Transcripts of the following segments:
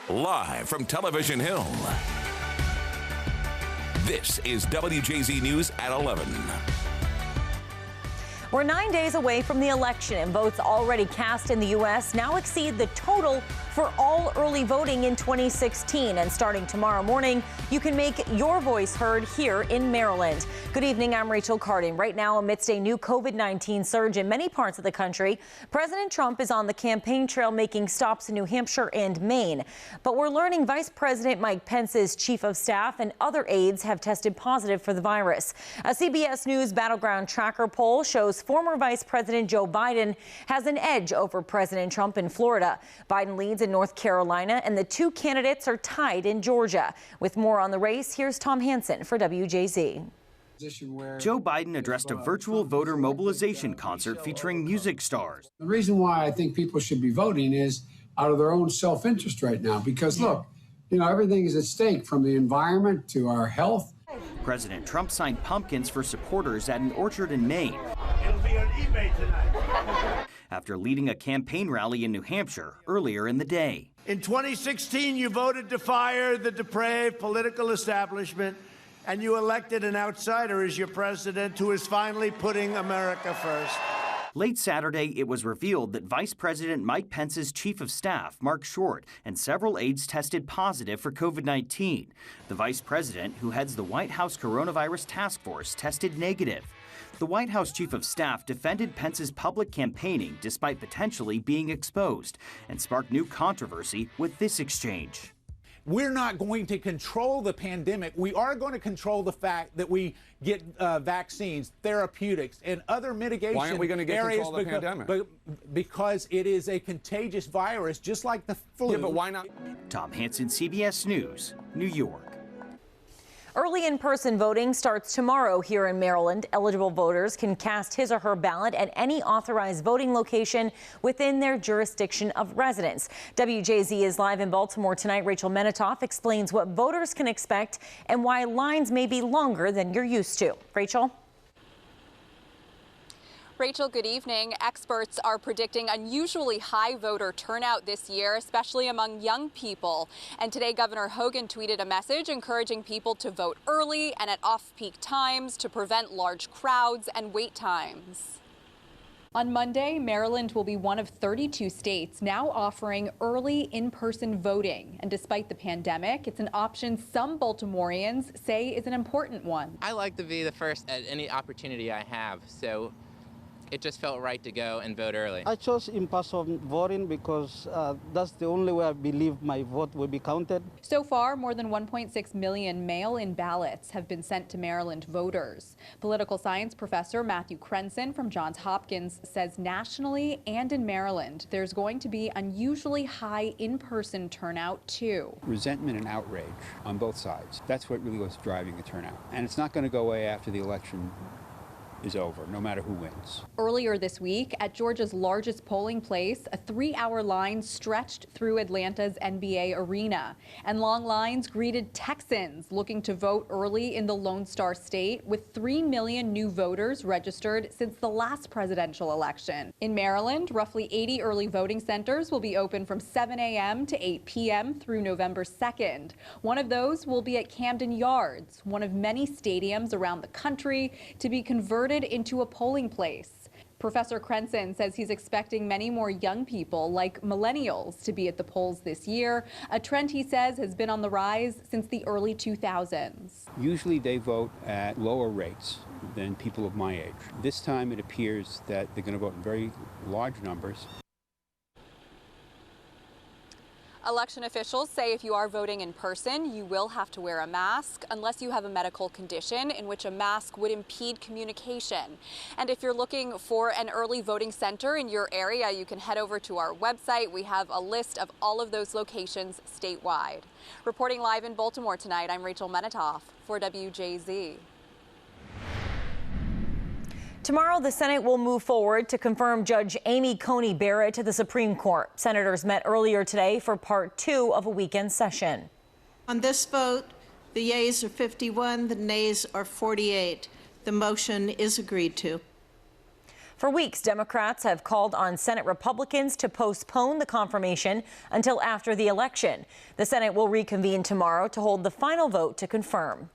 Live from Television Hill, this is WJZ News at 11. We're 9 days away from the election, and votes already cast in the U.S. now exceed the total for all early voting in 2016. And starting tomorrow morning, you can make your voice heard here in Maryland. Good evening, I'm Rachel Carding. Right now, amidst a new COVID-19 surge in many parts of the country, President Trump is on the campaign trail making stops in New Hampshire and Maine. But we're learning Vice President Mike Pence's chief of staff and other aides have tested positive for the virus. A CBS News Battleground Tracker poll shows former Vice President Joe Biden has an edge over President Trump in Florida. Biden leads in North Carolina, and the two candidates are tied in Georgia. With more on the race, here's Tom Hansen for WJZ. Joe Biden addressed a virtual voter mobilization concert featuring music stars. The reason why I think people should be voting is out of their own self-interest right now, because look, everything is at stake, from the environment to our health. President Trump signed pumpkins for supporters at an orchard in Maine. It'll be on eBay tonight. After leading a campaign rally in New Hampshire earlier in the day. In 2016, you voted to fire the depraved political establishment, and you elected an outsider as your president who is finally putting America first. Late Saturday, it was revealed that Vice President Mike Pence's chief of staff, Mark Short, and several aides tested positive for COVID-19. The vice president, who heads the White House Coronavirus Task Force, tested negative. The White House chief of staff defended Pence's public campaigning despite potentially being exposed and sparked new controversy with this exchange. We're not going to control the pandemic. We are going to control the fact that we get vaccines, therapeutics, and other mitigation Why aren't we going to get areas control of the pandemic? Because it is a contagious virus, just like the flu. Yeah, but why not? Tom Hansen, CBS News, New York. Early in-person voting starts tomorrow here in Maryland. Eligible voters can cast his or her ballot at any authorized voting location within their jurisdiction of residence. WJZ is live in Baltimore tonight. Rachel Menitoff explains what voters can expect and why lines may be longer than you're used to. Rachel? Rachel, good evening. Experts are predicting unusually high voter turnout this year, especially among young people. And today, Governor Hogan tweeted a message encouraging people to vote early and at off-peak times to prevent large crowds and wait times. On Monday, Maryland will be one of 32 states now offering early in-person voting. And despite the pandemic, it's an option some Baltimoreans say is an important one. I like to be the first at any opportunity I have, so it just felt right to go and vote early. I chose in-person voting because that's the only way I believe my vote will be counted. So far, more than 1.6 million mail-in ballots have been sent to Maryland voters. Political science professor Matthew Crenson from Johns Hopkins says nationally and in Maryland, there's going to be unusually high in-person turnout too. Resentment and outrage on both sides. That's what really was driving the turnout. And it's not going to go away after the election is over, no matter who wins. Earlier this week, at Georgia's largest polling place, a 3-hour line stretched through Atlanta's NBA arena. And long lines greeted Texans looking to vote early in the Lone Star State, with 3 million new voters registered since the last presidential election. In Maryland, roughly 80 early voting centers will be open from 7 a.m. to 8 p.m. through November 2nd. One of those will be at Camden Yards, one of many stadiums around the country to be converted into a polling place. Professor Crenson says he's expecting many more young people, like millennials, to be at the polls this year, a trend he says has been on the rise since the early 2000s. Usually they vote at lower rates than people of my age. This time it appears that they're going to vote in very large numbers. Election officials say if you are voting in person, you will have to wear a mask unless you have a medical condition in which a mask would impede communication. And if you're looking for an early voting center in your area, you can head over to our website. We have a list of all of those locations statewide. Reporting live in Baltimore tonight, I'm Rachel Menitoff for WJZ. Tomorrow, the Senate will move forward to confirm Judge Amy Coney Barrett to the Supreme Court. Senators met earlier today for part 2 of a weekend session. On this vote, the yeas are 51, the nays are 48. The motion is agreed to. For weeks, Democrats have called on Senate Republicans to postpone the confirmation until after the election. The Senate will reconvene tomorrow to hold the final vote to confirm.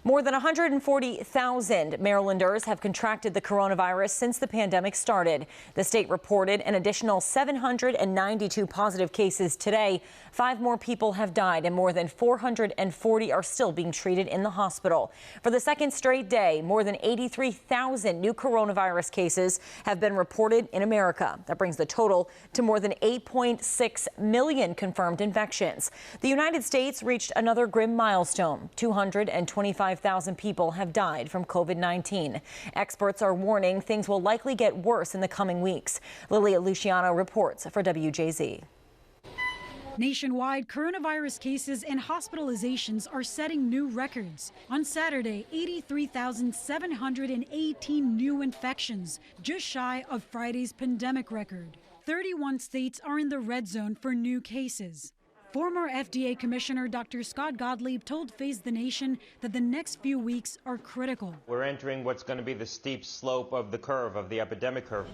More than 140,000 Marylanders have contracted the coronavirus since the pandemic started. The state reported an additional 792 positive cases today. 5 more people have died and more than 440 are still being treated in the hospital. For the second straight day, more than 83,000 new coronavirus cases have been reported in America. That brings the total to more than 8.6 million confirmed infections. The United States reached another grim milestone. 225,000 people have died from COVID-19. Experts are warning things will likely get worse in the coming weeks. Lilia Luciano reports for WJZ. Nationwide, coronavirus cases and hospitalizations are setting new records. On Saturday, 83,718 new infections, just shy of Friday's pandemic record. 31 states are in the red zone for new cases. Former FDA Commissioner Dr. Scott Gottlieb told Face the Nation that the next few weeks are critical. We're entering what's going to be the steep slope of the curve, of the epidemic curve.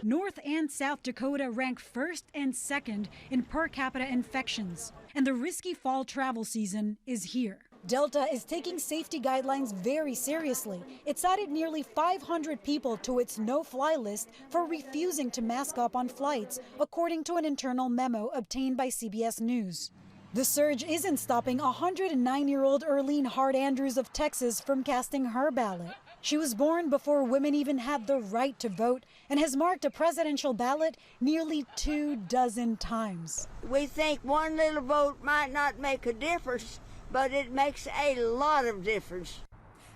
North and South Dakota rank first and second in per capita infections, and the risky fall travel season is here. Delta is taking safety guidelines very seriously. It's added nearly 500 people to its no-fly list for refusing to mask up on flights, according to an internal memo obtained by CBS News. The surge isn't stopping 109-year-old Earlene Hart Andrews of Texas from casting her ballot. She was born before women even had the right to vote and has marked a presidential ballot nearly 24 times. We think one little vote might not make a difference, but it makes a lot of difference.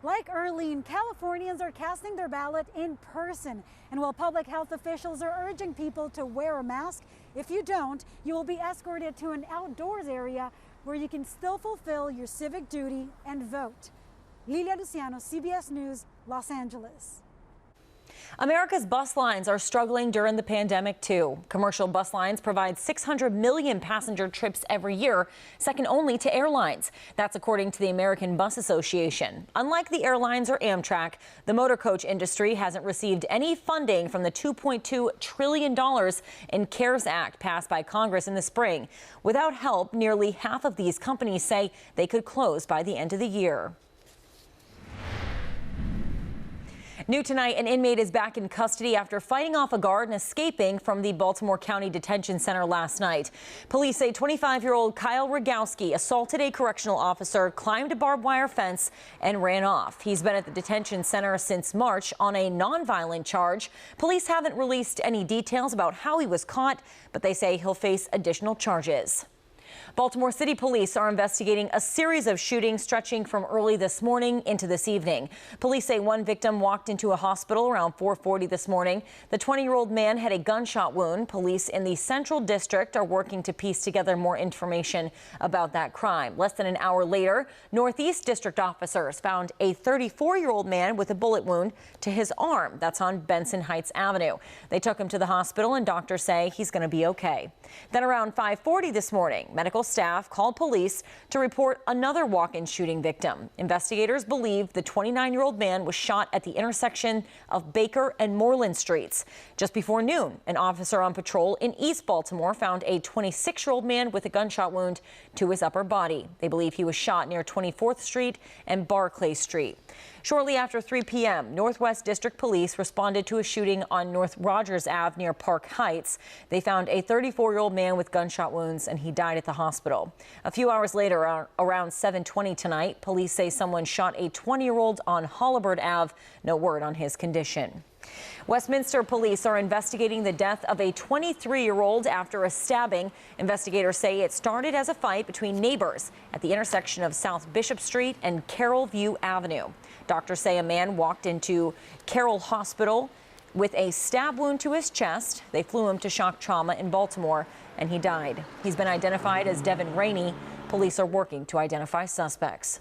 Like Earlene, Californians are casting their ballot in person. And while public health officials are urging people to wear a mask, if you don't, you will be escorted to an outdoors area where you can still fulfill your civic duty and vote. Lilia Luciano, CBS News, Los Angeles. America's bus lines are struggling during the pandemic, too. Commercial bus lines provide 600 million passenger trips every year, second only to airlines. That's according to the American Bus Association. Unlike the airlines or Amtrak, the motor coach industry hasn't received any funding from the $2.2 trillion in CARES Act passed by Congress in the spring. Without help, nearly half of these companies say they could close by the end of the year. New tonight, an inmate is back in custody after fighting off a guard and escaping from the Baltimore County Detention Center last night. Police say 25-year-old Kyle Rogowski assaulted a correctional officer, climbed a barbed wire fence, and ran off. He's been at the detention center since March on a nonviolent charge. Police haven't released any details about how he was caught, but they say he'll face additional charges. Baltimore City Police are investigating a series of shootings stretching from early this morning into this evening. Police say one victim walked into a hospital around 4:40 this morning. The 20-year-old man had a gunshot wound. Police in the Central District are working to piece together more information about that crime. Less than an hour later, Northeast District officers found a 34-year-old man with a bullet wound to his arm. That's on Benson Heights Avenue. They took him to the hospital, and doctors say he's going to be okay. Then around 5:40 this morning, medical staff called police to report another walk-in shooting victim. Investigators believe the 29-year-old man was shot at the intersection of Baker and Moreland Streets. Just before noon, an officer on patrol in East Baltimore found a 26-year-old man with a gunshot wound to his upper body. They believe he was shot near 24th Street and Barclay Street. Shortly after 3 p.m., Northwest District Police responded to a shooting on North Rogers Ave near Park Heights. They found a 34-year-old man with gunshot wounds, and he died at the hospital. A few hours later, around 7:20 tonight, police say someone shot a 20-year-old on Holabird Ave. No word on his condition. Westminster police are investigating the death of a 23-year-old after a stabbing. Investigators say it started as a fight between neighbors at the intersection of South Bishop Street and Carroll View Avenue. Doctors say a man walked into Carroll Hospital with a stab wound to his chest. They flew him to shock trauma in Baltimore, and he died. He's been identified as Devin Rainey. Police are working to identify suspects.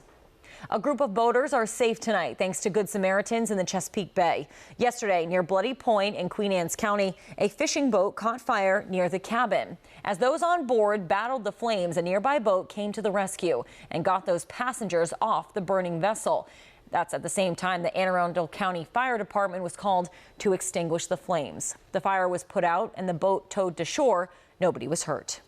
A group of boaters are safe tonight thanks to Good Samaritans in the Chesapeake Bay. Yesterday, near Bloody Point in Queen Anne's County, a fishing boat caught fire near the cabin. As those on board battled the flames, a nearby boat came to the rescue and got those passengers off the burning vessel. That's at the same time the Anne Arundel County Fire Department was called to extinguish the flames. The fire was put out and the boat towed to shore. Nobody was hurt.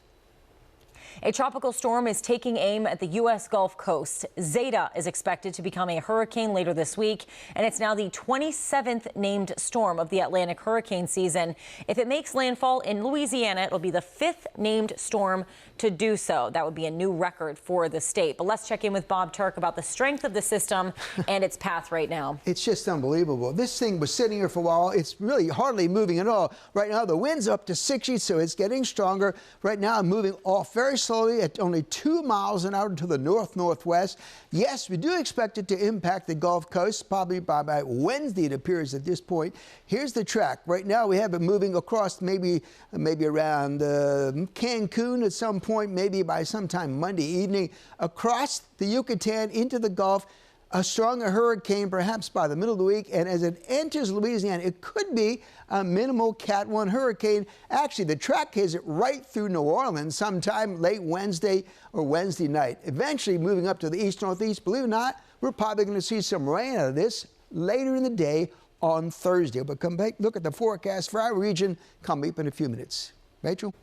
A tropical storm is taking aim at the U.S. Gulf Coast. Zeta is expected to become a hurricane later this week, and it's now the 27th named storm of the Atlantic hurricane season. If it makes landfall in Louisiana, it'll be the 5th named storm to do so. That would be a new record for the state. But let's check in with Bob Turk about the strength of the system and its path right now. It's just unbelievable. This thing was sitting here for a while. It's really hardly moving at all. Right now, the wind's up to 60, so it's getting stronger. Right now, I'm moving off very slowly at only 2 miles an hour to the north-northwest. Yes, we do expect it to impact the Gulf Coast, probably by Wednesday, it appears at this point. Here's the track. Right now, we have it moving across maybe around Cancun at some point, maybe by sometime Monday evening, across the Yucatan into the Gulf. A stronger hurricane perhaps by the middle of the week, and as it enters Louisiana, it could be a minimal Cat 1 hurricane. Actually, the track has it right through New Orleans sometime late Wednesday or Wednesday night. Eventually moving up to the east-northeast. Believe it or not, we're probably going to see some rain out of this later in the day on Thursday. But come back, look at the forecast for our region coming up in a few minutes. Rachel?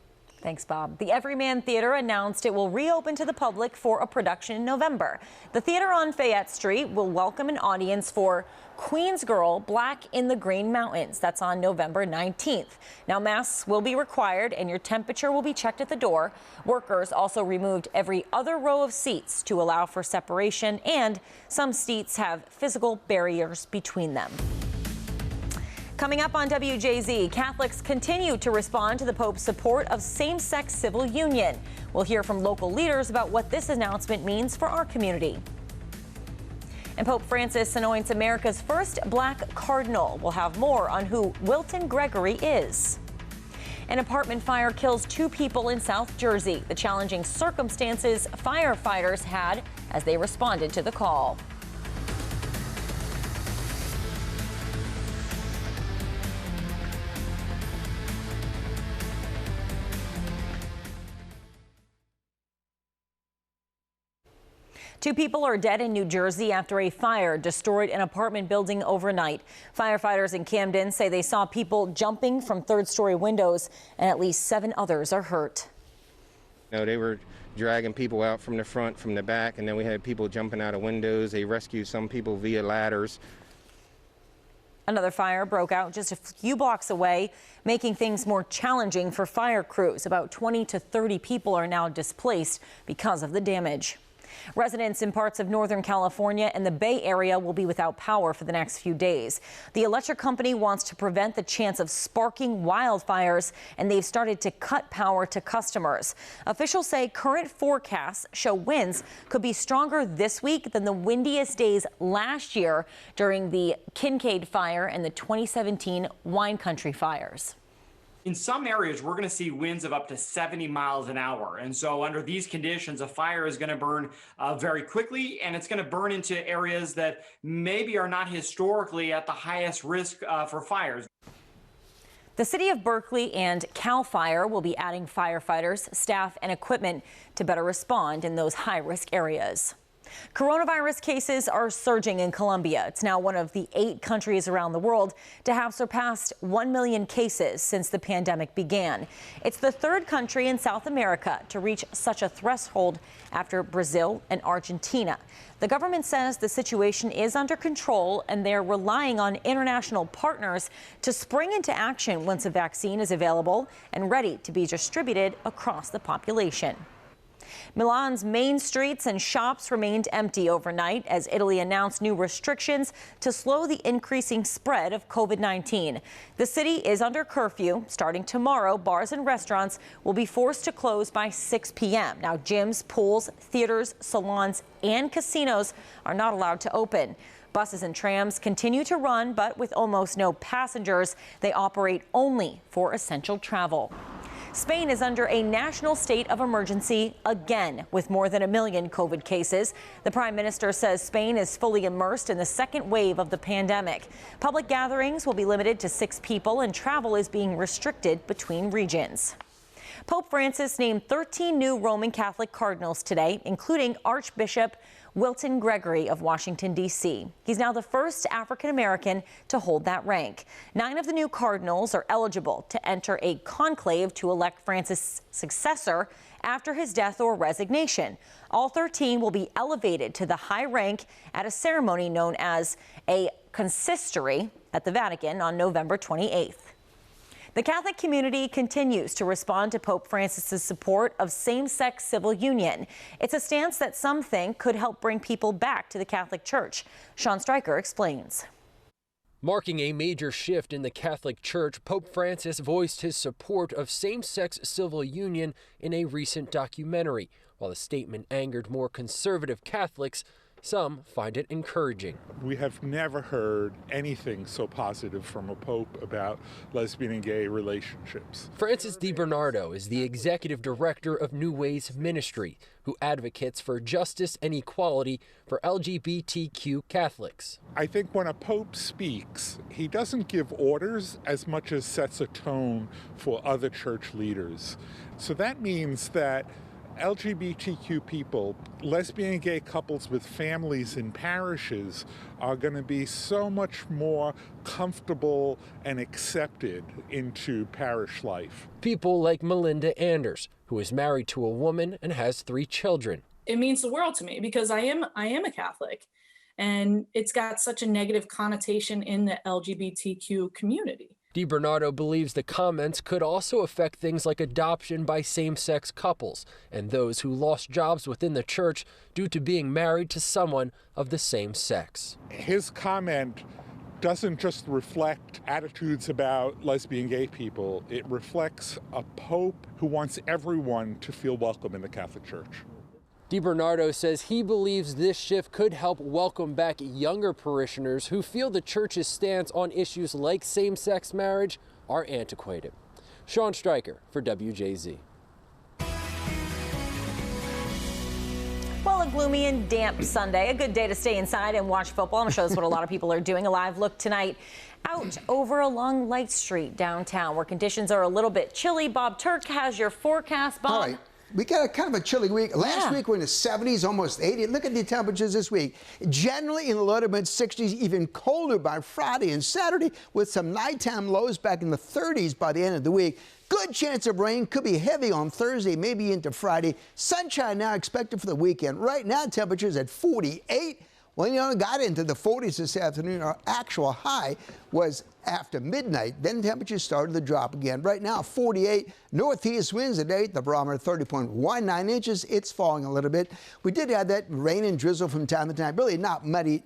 Thanks, Bob. The Everyman Theater announced it will reopen to the public for a production in November. The theater on Fayette Street will welcome an audience for Queen's Girl, Black in the Green Mountains. That's on November 19th. Now, masks will be required and your temperature will be checked at the door. Workers also removed every other row of seats to allow for separation, and some seats have physical barriers between them. Coming up on WJZ, Catholics continue to respond to the Pope's support of same-sex civil union. We'll hear from local leaders about what this announcement means for our community. And Pope Francis anoints America's first black cardinal. We'll have more on who Wilton Gregory is. An apartment fire kills 2 people in South Jersey. The challenging circumstances firefighters had as they responded to the call. Two people are dead in New Jersey after a fire destroyed an apartment building overnight. Firefighters in Camden say they saw people jumping from third-story windows, and at least 7 others are hurt. They were dragging people out from the front, from the back, and then we had people jumping out of windows. They rescued some people via ladders. Another fire broke out just a few blocks away, making things more challenging for fire crews. About 20 to 30 people are now displaced because of the damage. Residents in parts of Northern California and the Bay Area will be without power for the next few days. The electric company wants to prevent the chance of sparking wildfires, and they've started to cut power to customers. Officials say current forecasts show winds could be stronger this week than the windiest days last year during the Kincaid fire and the 2017 Wine Country fires. In some areas, we're going to see winds of up to 70 miles an hour. And so under these conditions, a fire is going to burn very quickly, and it's going to burn into areas that maybe are not historically at the highest risk for fires. The city of Berkeley and CAL FIRE will be adding firefighters, staff, and equipment to better respond in those high-risk areas. Coronavirus cases are surging in Colombia. It's now one of the 8 countries around the world to have surpassed 1 million cases since the pandemic began. It's the 3rd country in South America to reach such a threshold after Brazil and Argentina. The government says the situation is under control, and they're relying on international partners to spring into action once a vaccine is available and ready to be distributed across the population. Milan's main streets and shops remained empty overnight as Italy announced new restrictions to slow the increasing spread of COVID-19. The city is under curfew. Starting tomorrow, bars and restaurants will be forced to close by 6 p.m. Now, gyms, pools, theaters, salons, and casinos are not allowed to open. Buses and trams continue to run, but with almost no passengers, they operate only for essential travel. Spain is under a national state of emergency again, with more than 1 million COVID cases. The Prime Minister says Spain is fully immersed in the second wave of the pandemic. Public gatherings will be limited to 6 people, and travel is being restricted between regions. Pope Francis named 13 new Roman Catholic cardinals today, including Archbishop Wilton Gregory of Washington, D.C. He's now the first African-American to hold that rank. 9 of the new cardinals are eligible to enter a conclave to elect Francis' successor after his death or resignation. All 13 will be elevated to the high rank at a ceremony known as a consistory at the Vatican on November 28th. The Catholic community continues to respond to Pope Francis's support of same-sex civil union. It's a stance that some think could help bring people back to the Catholic Church. Sean Stryker explains. Marking a major shift in the Catholic Church, Pope Francis voiced his support of same-sex civil union in a recent documentary. While the statement angered more conservative Catholics, some find it encouraging. We have never heard anything so positive from a pope about lesbian and gay relationships. Francis DiBernardo is the executive director of New Ways Ministry, who advocates for justice and equality for LGBTQ Catholics. I think when a pope speaks, he doesn't give orders as much as sets a tone for other church leaders. So that means that LGBTQ people, lesbian and gay couples with families in parishes are going to be so much more comfortable and accepted into parish life. People like Melinda Anders, who is married to a woman and has 3 children. It means the world to me because I am a Catholic, and it's got such a negative connotation in the LGBTQ community. DiBernardo believes the comments could also affect things like adoption by same-sex couples and those who lost jobs within the church due to being married to someone of the same sex. His comment doesn't just reflect attitudes about lesbian gay people. It reflects a pope who wants everyone to feel welcome in the Catholic Church. DiBernardo says he believes this shift could help welcome back younger parishioners who feel the church's stance on issues like same-sex marriage are antiquated. Sean Stryker for WJZ. Well, a gloomy and damp Sunday, a good day to stay inside and watch football. I'm sure that's what a lot of people are doing. A live look tonight out over along Light Street downtown where conditions are a little bit chilly. Bob Turk has your forecast, Bob. All right. We got a kind of a chilly week. Last week we're in the 70s, almost 80. Look at the temperatures this week. Generally in the low to mid 60s, even colder by Friday and Saturday, with some nighttime lows back in the 30s by the end of the week. Good chance of rain, could be heavy on Thursday, maybe into Friday. Sunshine now expected for the weekend. Right now, temperatures at 48. Well, you know, got into the 40s this afternoon. Our actual high was after midnight. Then temperatures started to drop again. Right now, 48. Northeast winds at 8. The barometer 30.19 inches. It's falling a little bit. We did have that rain and drizzle from time to time. Really not muddy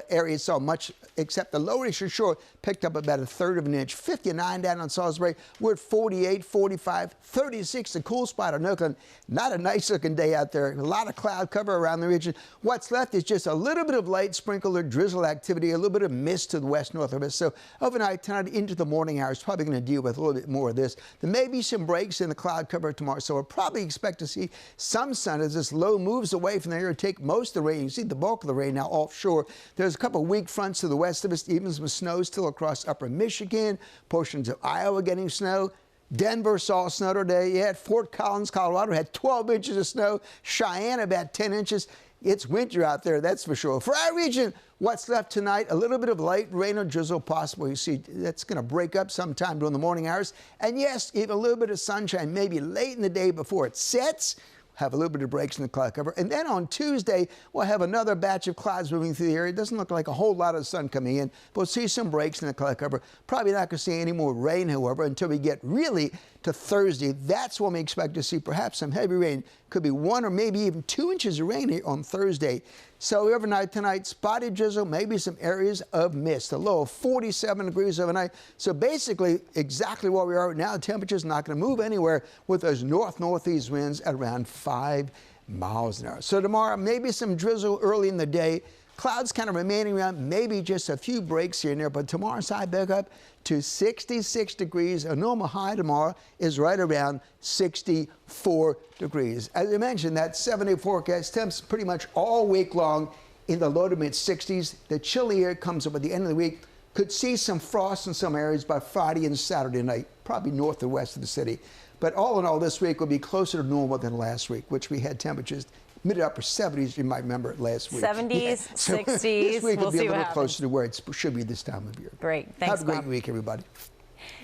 areas so much, except the lower eastern shore picked up about 1/3 of an inch. 59 down on Salisbury. We're at 48, 45, 36. The cool spot on Oakland. Not a nice looking day out there. A lot of cloud cover around the region. What's left is just a little bit of light sprinkle or drizzle activity, a little bit of mist to the west-north of us. So overnight, tonight into the morning hours, probably going to deal with a little bit more of this. There may be some breaks in the cloud cover tomorrow, so we'll probably expect to see some sun as this low moves away from the area, take most of the rain. You see the bulk of the rain now offshore. There's a couple of weak fronts to the west of us, even some snow still across upper Michigan, portions of Iowa getting snow. Denver saw snow today. Yeah, Fort Collins, Colorado had 12 inches of snow. Cheyenne about 10 inches. It's winter out there, that's for sure. For our region, what's left tonight, a little bit of light rain or drizzle possible. You see, that's going to break up sometime during the morning hours. And yes, even a little bit of sunshine, maybe late in the day before it sets. Have a little bit of breaks in the cloud cover. And then on Tuesday, we'll have another batch of clouds moving through the area. It doesn't look like a whole lot of sun coming in. We'll see some breaks in the cloud cover. Probably not going to see any more rain, however, until we get really to Thursday. That's when we expect to see perhaps some heavy rain. Could be 1 or maybe even 2 inches of rain here on Thursday. So overnight tonight, spotty drizzle, maybe some areas of mist. A low of 47 degrees overnight. So basically exactly where we are right now. The temperature's not going to move anywhere with those northeast winds at around 5 miles an hour. So tomorrow, maybe some drizzle early in the day. Clouds kind of remaining around, maybe just a few breaks here and there, but tomorrow's high back up to 66 degrees. A normal high tomorrow is right around 64 degrees. As I mentioned, that 7-day forecast temps pretty much all week long in the low to mid 60s. The chilly air comes up at the end of the week. Could see some frost in some areas by Friday and Saturday night, probably north or west of the city. But all in all, this week will be closer to normal than last week, which we had temperatures mid to upper 70s. You might remember it last week. 70s, So 60s. this week will be a little happens. closer to where it should be this time of year. Great. Thanks, Have a great Bob. week, everybody.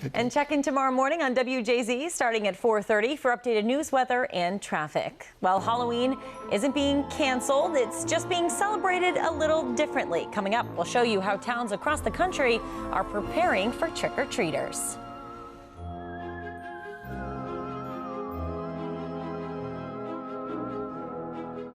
Okay. And check in tomorrow morning on WJZ starting at 4:30 for updated news, weather, and traffic. While Halloween isn't being canceled, it's just being celebrated a little differently. Coming up, we'll show you how towns across the country are preparing for trick-or-treaters.